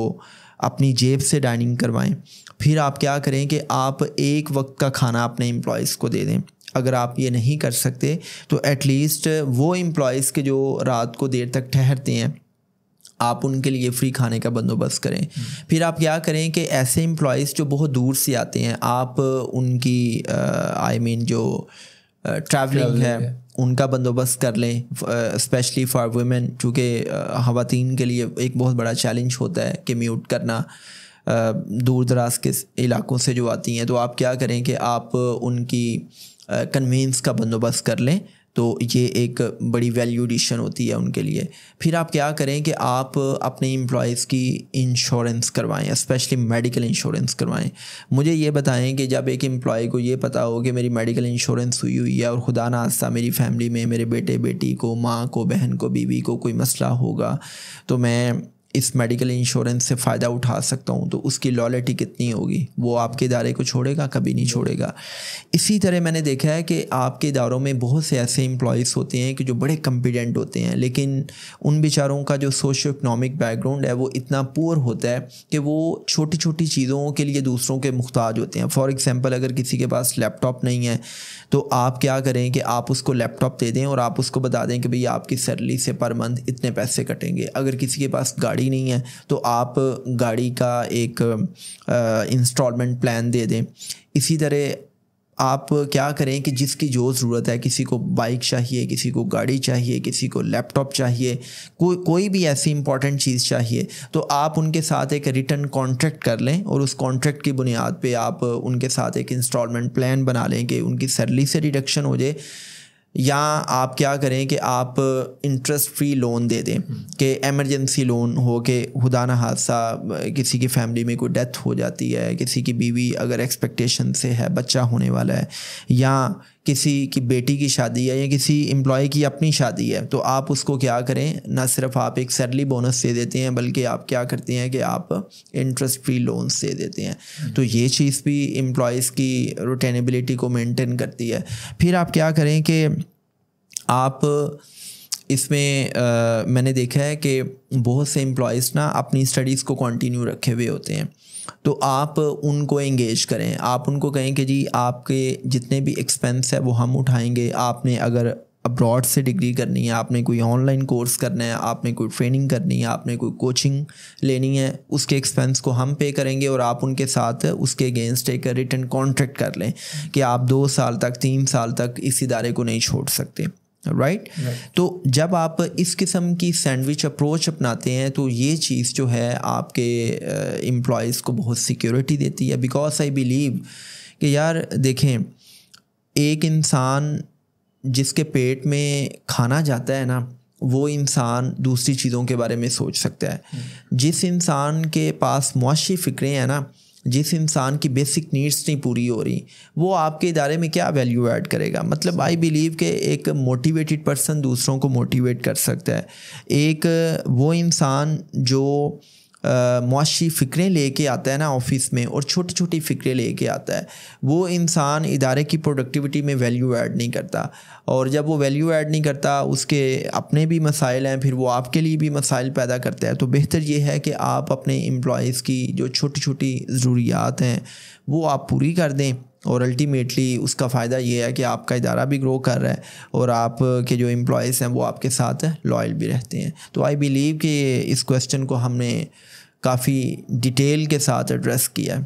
अपनी जेब से डाइनिंग करवाएं। फिर आप क्या करें कि आप एक वक्त का खाना अपने एम्प्लॉयज़ को दे दें। अगर आप ये नहीं कर सकते तो एटलीस्ट वो एम्प्लॉयज़ के जो रात को देर तक ठहरते हैं आप उनके लिए फ्री खाने का बंदोबस्त करें। फिर आप क्या करें कि ऐसे एम्प्लॉयज़ जो बहुत दूर से आते हैं आप उनकी जो ट्रैवलिंग है उनका बंदोबस्त कर लें, स्पेशली फॉर वुमेन, चूँकि ख़वातीन के लिए एक बहुत बड़ा चैलेंज होता है कम्यूट करना दूर दराज के इलाकों से जो आती हैं। तो आप क्या करें कि आप उनकी कन्वेंस का बंदोबस्त कर लें, तो ये एक बड़ी वैल्यू एडिशन होती है उनके लिए। फिर आप क्या करें कि आप अपने एम्प्लॉयज़ की इंश्योरेंस करवाएं, स्पेशली मेडिकल इंश्योरेंस करवाएं। मुझे ये बताएं कि जब एक एम्प्लॉय को ये पता हो कि मेरी मेडिकल इंश्योरेंस हुई है और खुदा ना खास्ता मेरी फैमिली में मेरे बेटे बेटी को, माँ को, बहन को, बीवी को कोई मसला होगा तो मैं इस मेडिकल इंश्योरेंस से फ़ायदा उठा सकता हूँ, तो उसकी लॉयल्टी कितनी होगी? वो आपके इदारे को छोड़ेगा? कभी नहीं छोड़ेगा। इसी तरह मैंने देखा है कि आपके इदारों में बहुत से ऐसे एम्प्लॉयज़ होते हैं कि जो बड़े कॉम्पिटेंट होते हैं, लेकिन उन बेचारों का जो सोशियो इकनॉमिक बैकग्राउंड है वो इतना पुअर होता है कि वो छोटी छोटी चीज़ों के लिए दूसरों के मुख्ताज होते हैं। फॉर एग्ज़ाम्पल, अगर किसी के पास लैपटॉप नहीं है तो आप क्या करें कि आप उसको लैपटॉप दे दें और आप उसको बता दें कि भई आपकी सैलरी से पर मंथ इतने पैसे कटेंगे। अगर किसी के पास गाड़ी नहीं है तो आप गाड़ी का एक इंस्टॉलमेंट प्लान दे दें। इसी तरह आप क्या करें कि जिसकी जो ज़रूरत है, किसी को बाइक चाहिए, किसी को गाड़ी चाहिए, किसी को लैपटॉप चाहिए, कोई भी ऐसी इंपॉर्टेंट चीज़ चाहिए, तो आप उनके साथ एक रिटर्न कॉन्ट्रैक्ट कर लें और उस कॉन्ट्रैक्ट की बुनियाद पे आप उनके साथ एक इंस्टॉलमेंट प्लान बना लें कि उनकी सैलरी से डिडक्शन हो जाए। या आप क्या करें कि आप इंटरेस्ट फ्री लोन दे दें कि एमरजेंसी लोन हो के खुदा ना हादसा किसी की फैमिली में कोई डेथ हो जाती है, किसी की बीवी अगर एक्सपेक्टेशन से है, बच्चा होने वाला है, या किसी की बेटी की शादी है, या किसी एम्प्लॉय की अपनी शादी है, तो आप उसको क्या करें, ना सिर्फ आप एक सैलरी बोनस दे देते हैं बल्कि आप क्या करते हैं कि आप इंटरेस्ट फ्री लोन्स दे देते हैं। तो ये चीज़ भी एम्प्लॉयज़ की रिटेनेबिलिटी को मेंटेन करती है। फिर आप क्या करें कि आप इसमें मैंने देखा है कि बहुत से एम्प्लॉयज़ ना अपनी स्टडीज़ को कंटिन्यू रखे हुए होते हैं, तो आप उनको एंगेज करें। आप उनको कहें कि जी आपके जितने भी एक्सपेंस है वो हम उठाएंगे। आपने अगर अब्रॉड से डिग्री करनी है, आपने कोई ऑनलाइन कोर्स करना है, आपने कोई ट्रेनिंग करनी है, आपने कोई कोचिंग लेनी है, उसके एक्सपेंस को हम पे करेंगे और आप उनके साथ उसके अगेंस्ट एक रिटर्न कॉन्ट्रैक्ट कर लें कि आप 2 साल तक 3 साल तक इस इदारे को नहीं छोड़ सकते। राइट। तो जब आप इस किस्म की सैंडविच अप्रोच अपनाते हैं तो ये चीज़ जो है आपके एम्प्लॉयज़ को बहुत सिक्योरिटी देती है। बिकॉज आई बिलीव कि यार देखें, एक इंसान जिसके पेट में खाना जाता है ना, वो इंसान दूसरी चीज़ों के बारे में सोच सकता है। जिस इंसान के पास मुआशी फ़िक्रें हैं ना, जिस इंसान की बेसिक नीड्स नहीं पूरी हो रही, वो आपके इदारे में क्या वैल्यू ऐड करेगा? मतलब आई बिलीव कि एक मोटिवेटेड पर्सन दूसरों को मोटिवेट कर सकता है। एक वो इंसान जो मुआशी फ़िक्रें लेके आता है ना ऑफिस में, और छोटी छोटी फ़िक्रें लेके आता है, वो इंसान इदारे की प्रोडक्टिविटी में वैल्यू ऐड नहीं करता। और जब वो वैल्यू ऐड नहीं करता, उसके अपने भी मसाइल हैं, फिर वो आपके लिए भी मसाइल पैदा करता है। तो बेहतर ये है कि आप अपने एम्प्लॉयज़ की जो छोटी छोटी ज़रूरियात हैं वो आप पूरी कर दें, और अल्टीमेटली उसका फ़ायदा ये है कि आपका इदारा भी ग्रो कर रहा है और आप के जो एम्प्लॉयज़ हैं वो आपके साथ लॉयल भी रहते हैं। तो आई बिलीव कि इस क्वेश्चन को हमने काफ़ी डिटेल के साथ एड्रेस किया है।